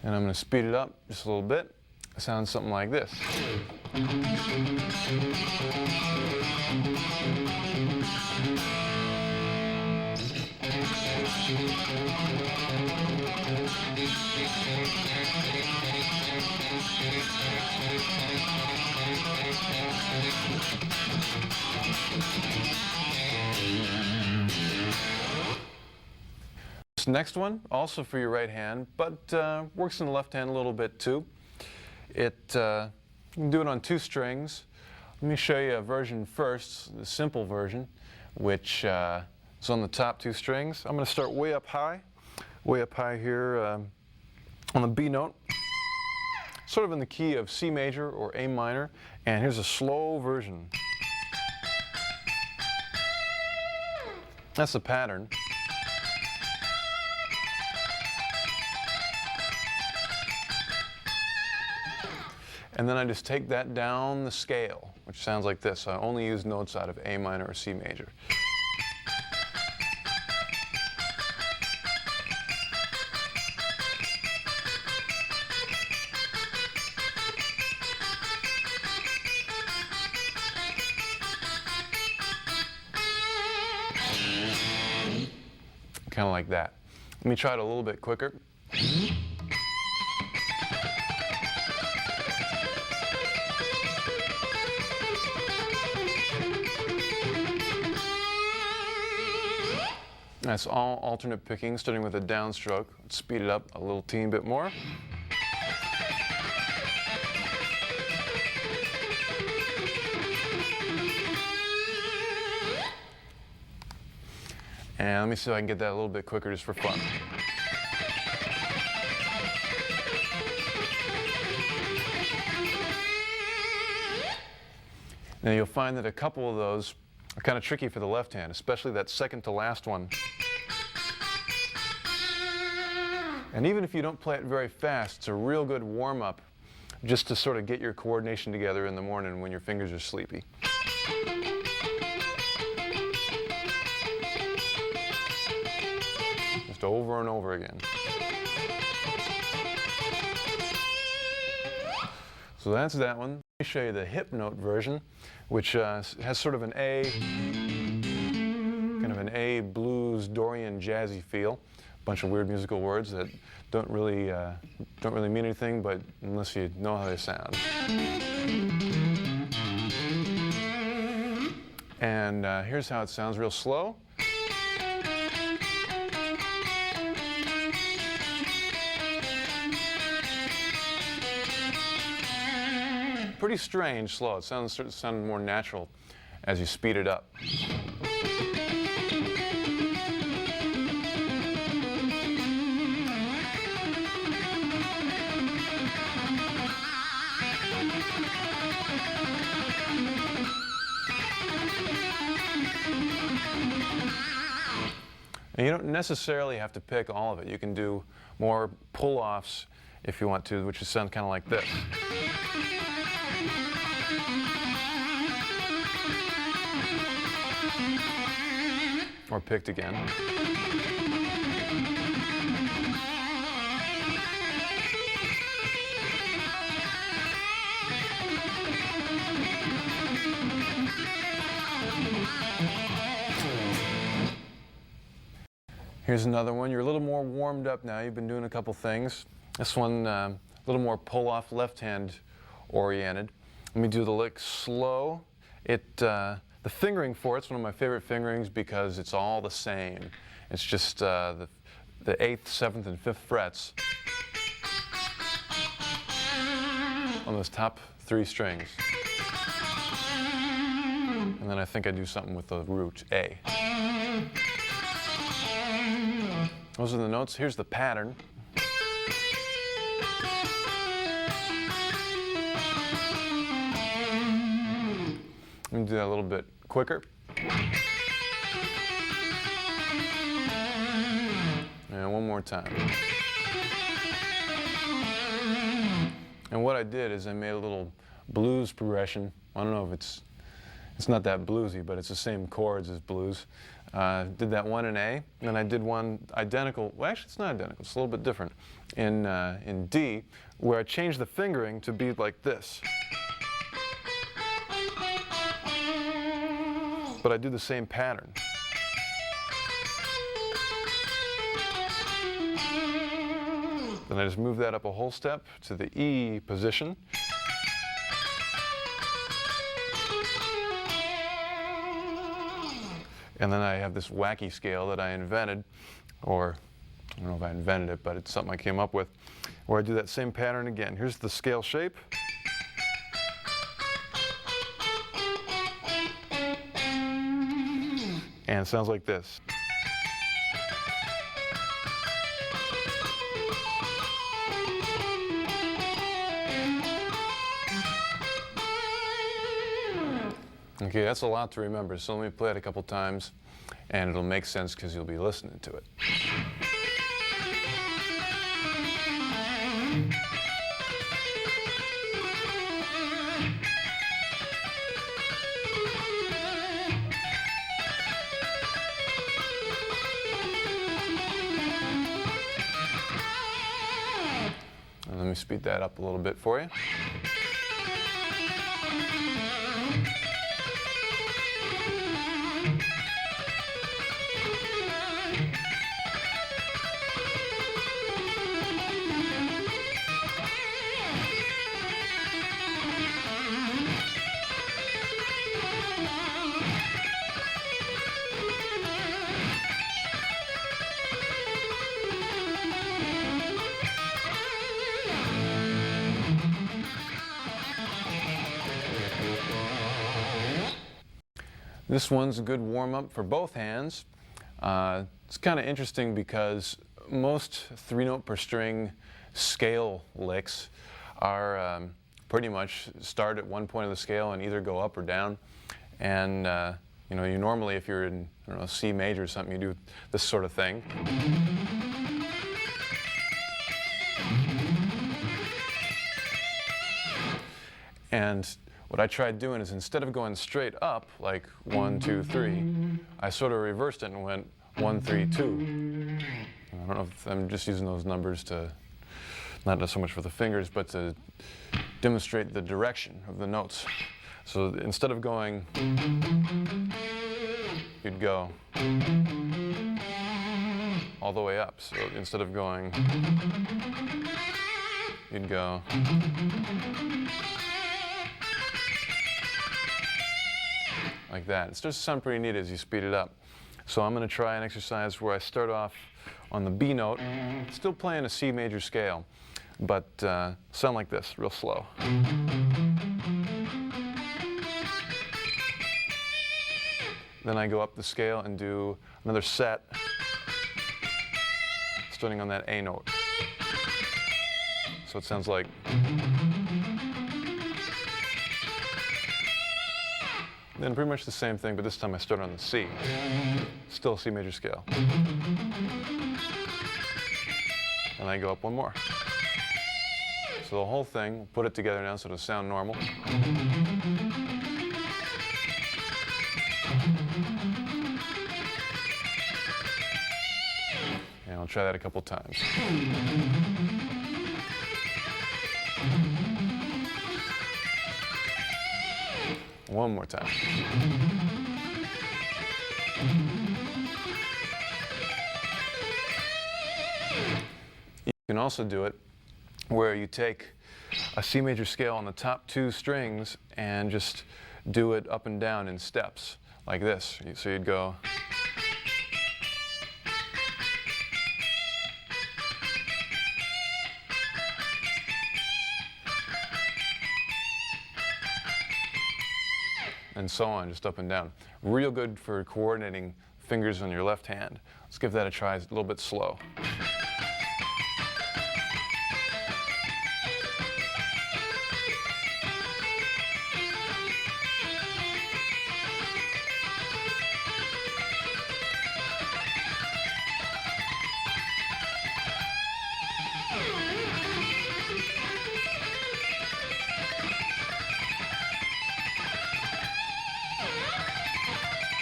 And I'm going to speed it up just a little bit. It sounds something like this. This next one, also for your right hand, but works in the left hand a little bit too. You can do it on 2 strings. Let me show you a version first, the simple version, which is on the top 2 strings. I'm going to start way up high here on the B note, sort of in the key of C major or A minor, and here's a slow version. That's the pattern. And then I just take that down the scale, which sounds like this. I only use notes out of A minor or C major. Kind of like that. Let me try it a little bit quicker. That's all alternate picking, starting with a downstroke. Let's speed it up a little teeny bit more. And let me see if I can get that a little bit quicker just for fun. Now you'll find that a couple of those are kind of tricky for the left hand, especially that second to last one. And even if you don't play it very fast, it's a real good warm-up just to sort of get your coordination together in the morning when your fingers are sleepy. Just over and over again. So that's that one. Let me show you the hip note version, which has sort of an A blues, Dorian, jazzy feel. A bunch of weird musical words that don't really mean anything, but unless you know how they sound. And here's how it sounds real slow. Pretty strange slow. It starts to sound more natural as you speed it up. And you don't necessarily have to pick all of it. You can do more pull-offs if you want to, which sound kind of like this. Or picked again. Here's another one. You're a little more warmed up now. You've been doing a couple things. This one, a little more pull-off, left-hand oriented. Let me do the lick slow. The fingering for it's one of my favorite fingerings because it's all the same. It's just the 8th, 7th, and 5th frets on those top 3 strings. And then I think I do something with the root A. Those are the notes. Here's the pattern. Let me do that a little bit quicker. And one more time. And what I did is I made a little blues progression. I don't know if it's not that bluesy, but it's the same chords as blues. Did that one in A, and then I did one identical, well actually it's not identical, it's a little bit different, in D, where I changed the fingering to be like this. But I do the same pattern. Then I just move that up a whole step to the E position. And then I have this wacky scale that I invented, or I don't know if I invented it, but it's something I came up with, where I do that same pattern again. Here's the scale shape. And it sounds like this. Okay, that's a lot to remember, so let me play it a couple times, and it'll make sense because you'll be listening to it. And let me speed that up a little bit for you. This one's a good warm-up for both hands. It's kind of interesting because most 3-note per string scale licks are pretty much start at one point of the scale and either go up or down. And you know, you normally, if you're in, I don't know, C major or something, you do this sort of thing. And what I tried doing is, instead of going straight up, like 1, 2, 3, I sort of reversed it and went 1, 3, 2. I don't know if I'm just using those numbers to, not so much for the fingers, but to demonstrate the direction of the notes. So instead of going, you'd go all the way up. So instead of going, you'd go like that. It starts to sound pretty neat as you speed it up. So I'm going to try an exercise where I start off on the B note, still playing a C major scale, but sound like this, real slow. Then I go up the scale and do another set, starting on that A note. So it sounds like. Then pretty much the same thing, but this time I start on the C. Still C major scale. And I go up one more. So the whole thing, we'll put it together now so it'll sound normal. And I'll try that a couple times. One more time. You can also do it where you take a C major scale on the top 2 strings and just do it up and down in steps, like this. So you'd go. And so on, just up and down. Real good for coordinating fingers on your left hand. Let's give that a try. It's a little bit slow.